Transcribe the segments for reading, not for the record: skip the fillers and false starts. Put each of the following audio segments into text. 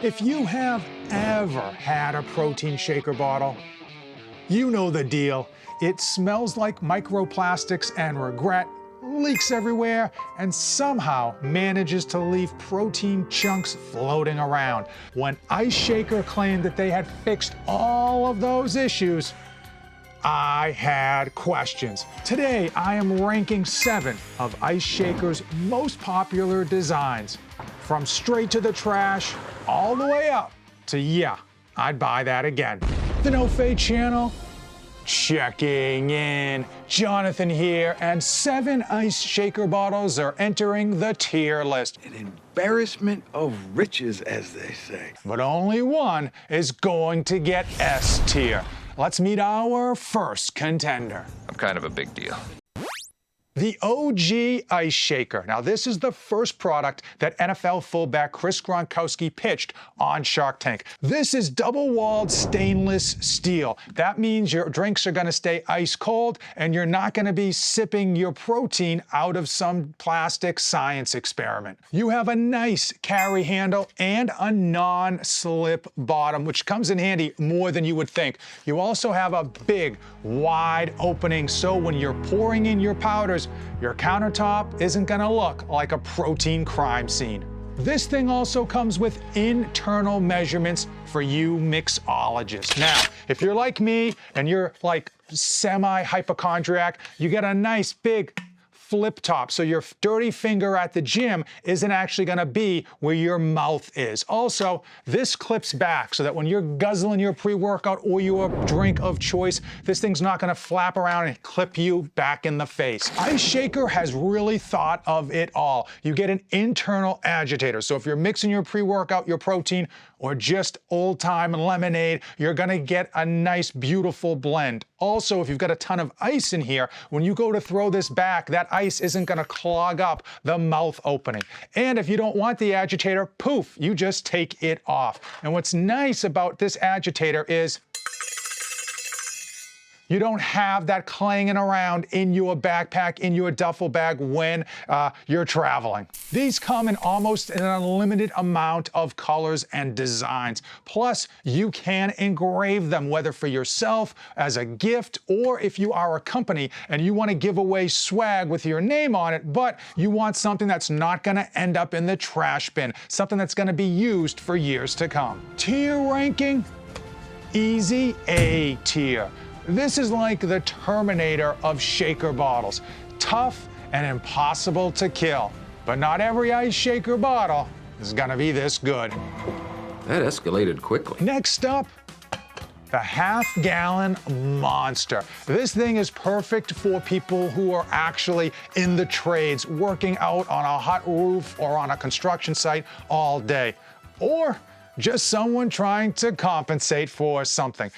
If you have ever had a protein shaker bottle, you know the deal. It smells like microplastics and regret, leaks everywhere, and somehow manages to leave protein chunks floating around. When Ice Shaker claimed that they had fixed all of those issues, I had questions. Today, I am ranking 7 of Ice Shaker's most popular designs, from straight to the trash, all the way up to, yeah, I'd buy that again. The No Fade channel, checking in. Jonathan here, and 7 Ice Shaker bottles are entering the tier list. An embarrassment of riches, as they say. But only one is going to get S tier. Let's meet our first contender. I'm kind of a big deal. The OG Ice Shaker. Now, this is the first product that NFL fullback Chris Gronkowski pitched on Shark Tank. This is double-walled stainless steel. That means your drinks are going to stay ice cold, and you're not going to be sipping your protein out of some plastic science experiment. You have a nice carry handle and a non-slip bottom, which comes in handy more than you would think. You also have a big, wide opening, so when you're pouring in your powders, your countertop isn't gonna look like a protein crime scene. This thing also comes with internal measurements for you mixologists. Now, if you're like me and you're like semi-hypochondriac, you get a nice big flip top, so your dirty finger at the gym isn't actually gonna be where your mouth is. Also, this clips back so that when you're guzzling your pre-workout or your drink of choice, this thing's not gonna flap around and clip you back in the face. Ice Shaker has really thought of it all. You get an internal agitator, so if you're mixing your pre-workout, your protein, or just old-time lemonade, you're gonna get a nice, beautiful blend. Also, if you've got a ton of ice in here, when you go to throw this back, that ice isn't gonna clog up the mouth opening. And if you don't want the agitator, poof, you just take it off. And what's nice about this agitator is you don't have that clanging around in your backpack, in your duffel bag when you're traveling. These come in almost an unlimited amount of colors and designs. Plus, you can engrave them, whether for yourself, as a gift, or if you are a company and you want to give away swag with your name on it, but you want something that's not going to end up in the trash bin, something that's going to be used for years to come. Tier ranking? Easy A tier. This is like the Terminator of shaker bottles. Tough and impossible to kill. But not every Ice Shaker bottle is gonna be this good. That escalated quickly. Next up, the half-gallon monster. This thing is perfect for people who are actually in the trades, working out on a hot roof or on a construction site all day. Or just someone trying to compensate for something.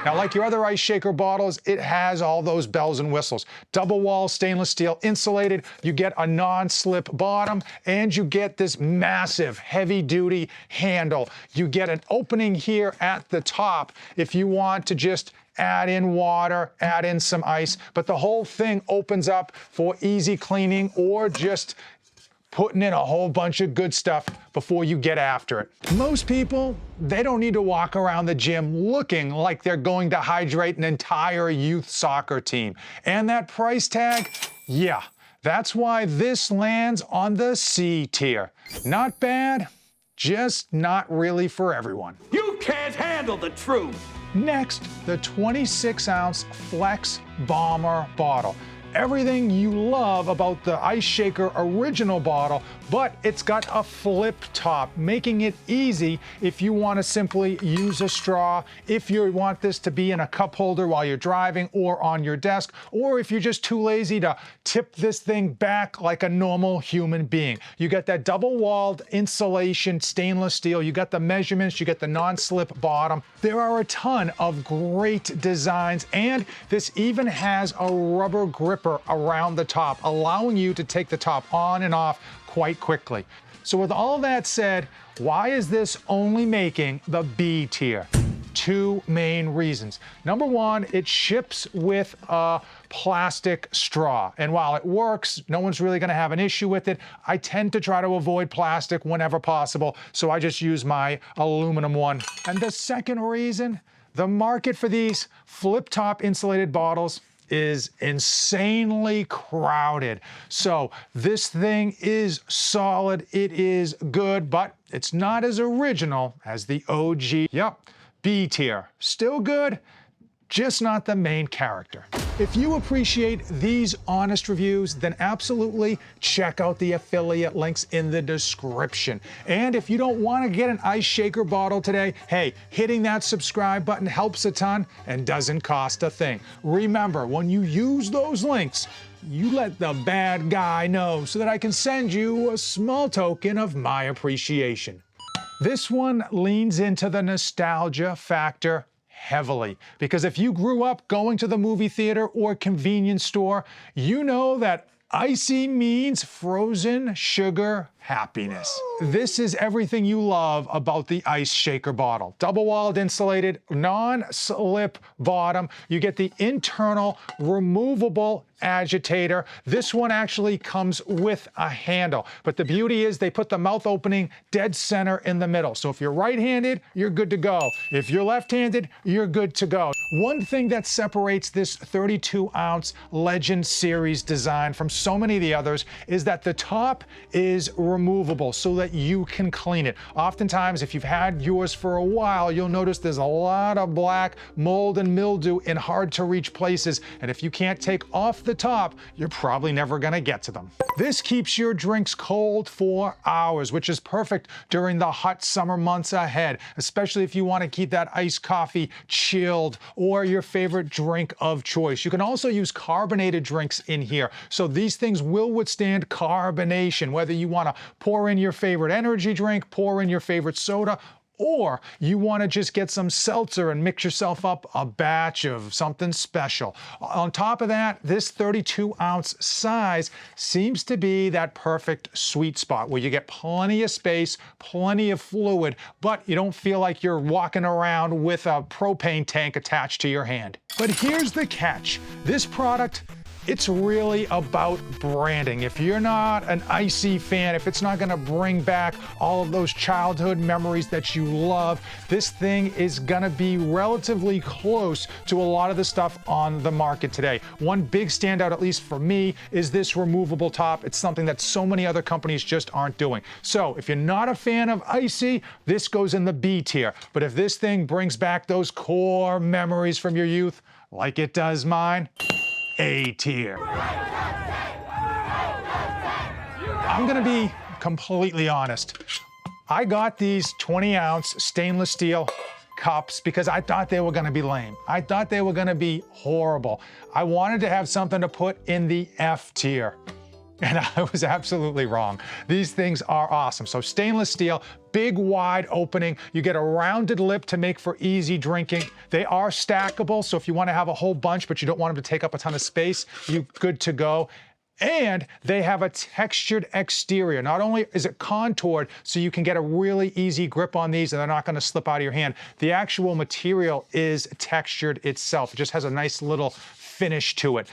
Now, like your other Ice Shaker bottles, it has all those bells and whistles. Double wall stainless steel insulated, you get a non-slip bottom, and you get this massive heavy-duty handle. You get an opening here at the top if you want to just add in water, add in some ice, but the whole thing opens up for easy cleaning or just putting in a whole bunch of good stuff before you get after it. Most people, they don't need to walk around the gym looking like they're going to hydrate an entire youth soccer team. And that price tag, yeah, that's why this lands on the C tier. Not bad, just not really for everyone. You can't handle the truth! Next, the 26-ounce Flex Bomber bottle. Everything you love about the Ice Shaker original bottle, but it's got a flip top, making it easy if you want to simply use a straw, if you want this to be in a cup holder while you're driving or on your desk, or if you're just too lazy to tip this thing back like a normal human being. You got that double-walled insulation stainless steel, you got the measurements, you get the non-slip bottom. There are a ton of great designs, and this even has a rubber gripper around the top, allowing you to take the top on and off quite quickly. So with all that said, why is this only making the B tier? Two main reasons. Number one, it ships with a plastic straw. And while it works, no one's really gonna have an issue with it. I tend to try to avoid plastic whenever possible, so I just use my aluminum one. And the second reason, the market for these flip-top insulated bottles is insanely crowded. So this thing is solid, it is good, but it's not as original as the OG. Yep, B tier. Still good, just not the main character. If you appreciate these honest reviews, then absolutely check out the affiliate links in the description. And if you don't want to get an ice shaker bottle today, hey, hitting that subscribe button helps a ton and doesn't cost a thing. Remember, when you use those links, you let the bad guy know so that I can send you a small token of my appreciation. This one leans into the nostalgia factor heavily, because if you grew up going to the movie theater or convenience store, you know that ICEE means frozen sugar happiness. This is everything you love about the ice shaker bottle. Double-walled insulated, non-slip bottom. You get the internal removable agitator. This one actually comes with a handle, but the beauty is they put the mouth opening dead center in the middle. So if you're right-handed, you're good to go. If you're left-handed, you're good to go. One thing that separates this 32-ounce Legend Series design from so many of the others is that the top is removable so that you can clean it. Oftentimes, if you've had yours for a while, you'll notice there's a lot of black mold and mildew in hard to reach places. And if you can't take off the top, you're probably never gonna get to them. This keeps your drinks cold for hours, which is perfect during the hot summer months ahead, especially if you want to keep that iced coffee chilled or your favorite drink of choice. You can also use carbonated drinks in here. So these things will withstand carbonation, whether you want to pour in your favorite energy drink, pour in your favorite soda, or you want to just get some seltzer and mix yourself up a batch of something special. On top of that, this 32-ounce size seems to be that perfect sweet spot where you get plenty of space, plenty of fluid, but you don't feel like you're walking around with a propane tank attached to your hand. But here's the catch. This product, it's really about branding. If you're not an ICEE fan, if it's not gonna bring back all of those childhood memories that you love, this thing is gonna be relatively close to a lot of the stuff on the market today. One big standout, at least for me, is this removable top. It's something that so many other companies just aren't doing. So if you're not a fan of ICEE, this goes in the B tier. But if this thing brings back those core memories from your youth, like it does mine, A tier. I'm gonna be completely honest. I got these 20-ounce stainless steel cups because I thought they were gonna be lame. I thought they were gonna be horrible. I wanted to have something to put in the F tier. And I was absolutely wrong. These things are awesome. So stainless steel, big wide opening. You get a rounded lip to make for easy drinking. They are stackable, so if you want to have a whole bunch but you don't want them to take up a ton of space, you're good to go. And they have a textured exterior. Not only is it contoured so you can get a really easy grip on these and they're not going to slip out of your hand, the actual material is textured itself. It just has a nice little finish to it.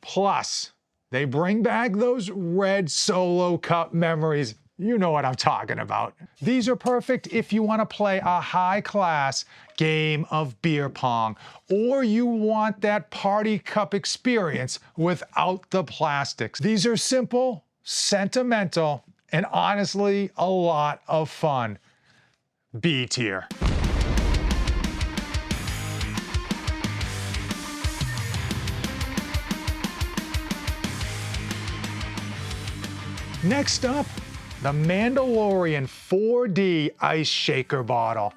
Plus, they bring back those red Solo Cup memories. You know what I'm talking about. These are perfect if you want to play a high-class game of beer pong, or you want that party cup experience without the plastics. These are simple, sentimental, and honestly, a lot of fun. B tier. Next up, the Mandalorian 4D ice shaker bottle.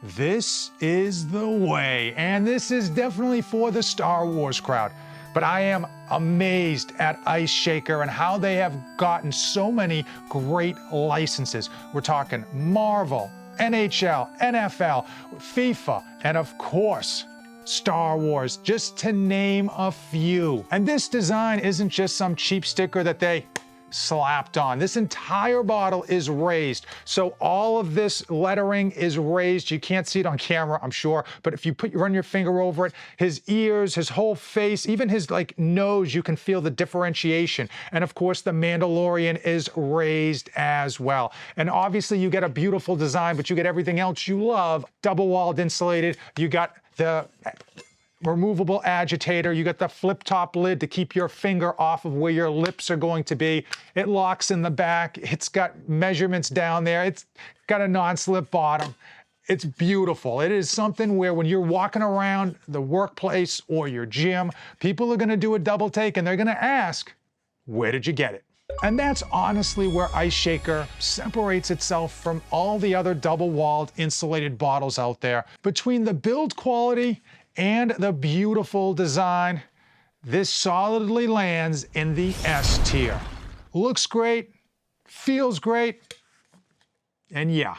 This is the way, and this is definitely for the Star Wars crowd. But I am amazed at Ice Shaker and how they have gotten so many great licenses. We're talking Marvel, NHL, NFL, FIFA, and of course, Star Wars, just to name a few. And this design isn't just some cheap sticker that they slapped on. This entire bottle is raised. So all of this lettering is raised. You can't see it on camera, I'm sure, but if you run your finger over it, his ears, his whole face, even his nose, you can feel the differentiation. And of course, the Mandalorian is raised as well. And obviously you get a beautiful design, but you get everything else you love. Double-walled insulated. You got the removable agitator. You got the flip-top lid to keep your finger off of where your lips are going to be. It locks in the back. It's got measurements down there. It's got a non-slip bottom. It's beautiful. It is something where when you're walking around the workplace or your gym, people are going to do a double take and they're going to ask, where did you get it? And that's honestly where Ice Shaker separates itself from all the other double-walled insulated bottles out there. Between the build quality and the beautiful design, this solidly lands in the S tier. Looks great, feels great, and yeah,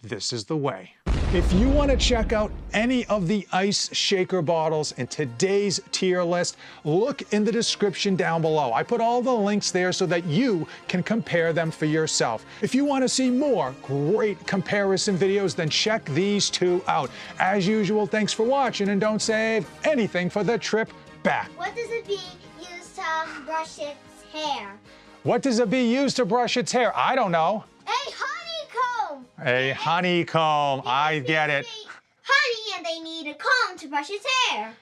this is the way. If you want to check out any of the Ice Shaker bottles in today's tier list, look in the description down below. I put all the links there so that you can compare them for yourself. If you want to see more great comparison videos, then check these two out. As usual, thanks for watching, and don't save anything for the trip back. What does a bee use to brush its hair? What does a bee use to brush its hair? I don't know. A honeycomb! A honeycomb. I get it. Honey, and they need a comb to brush its hair.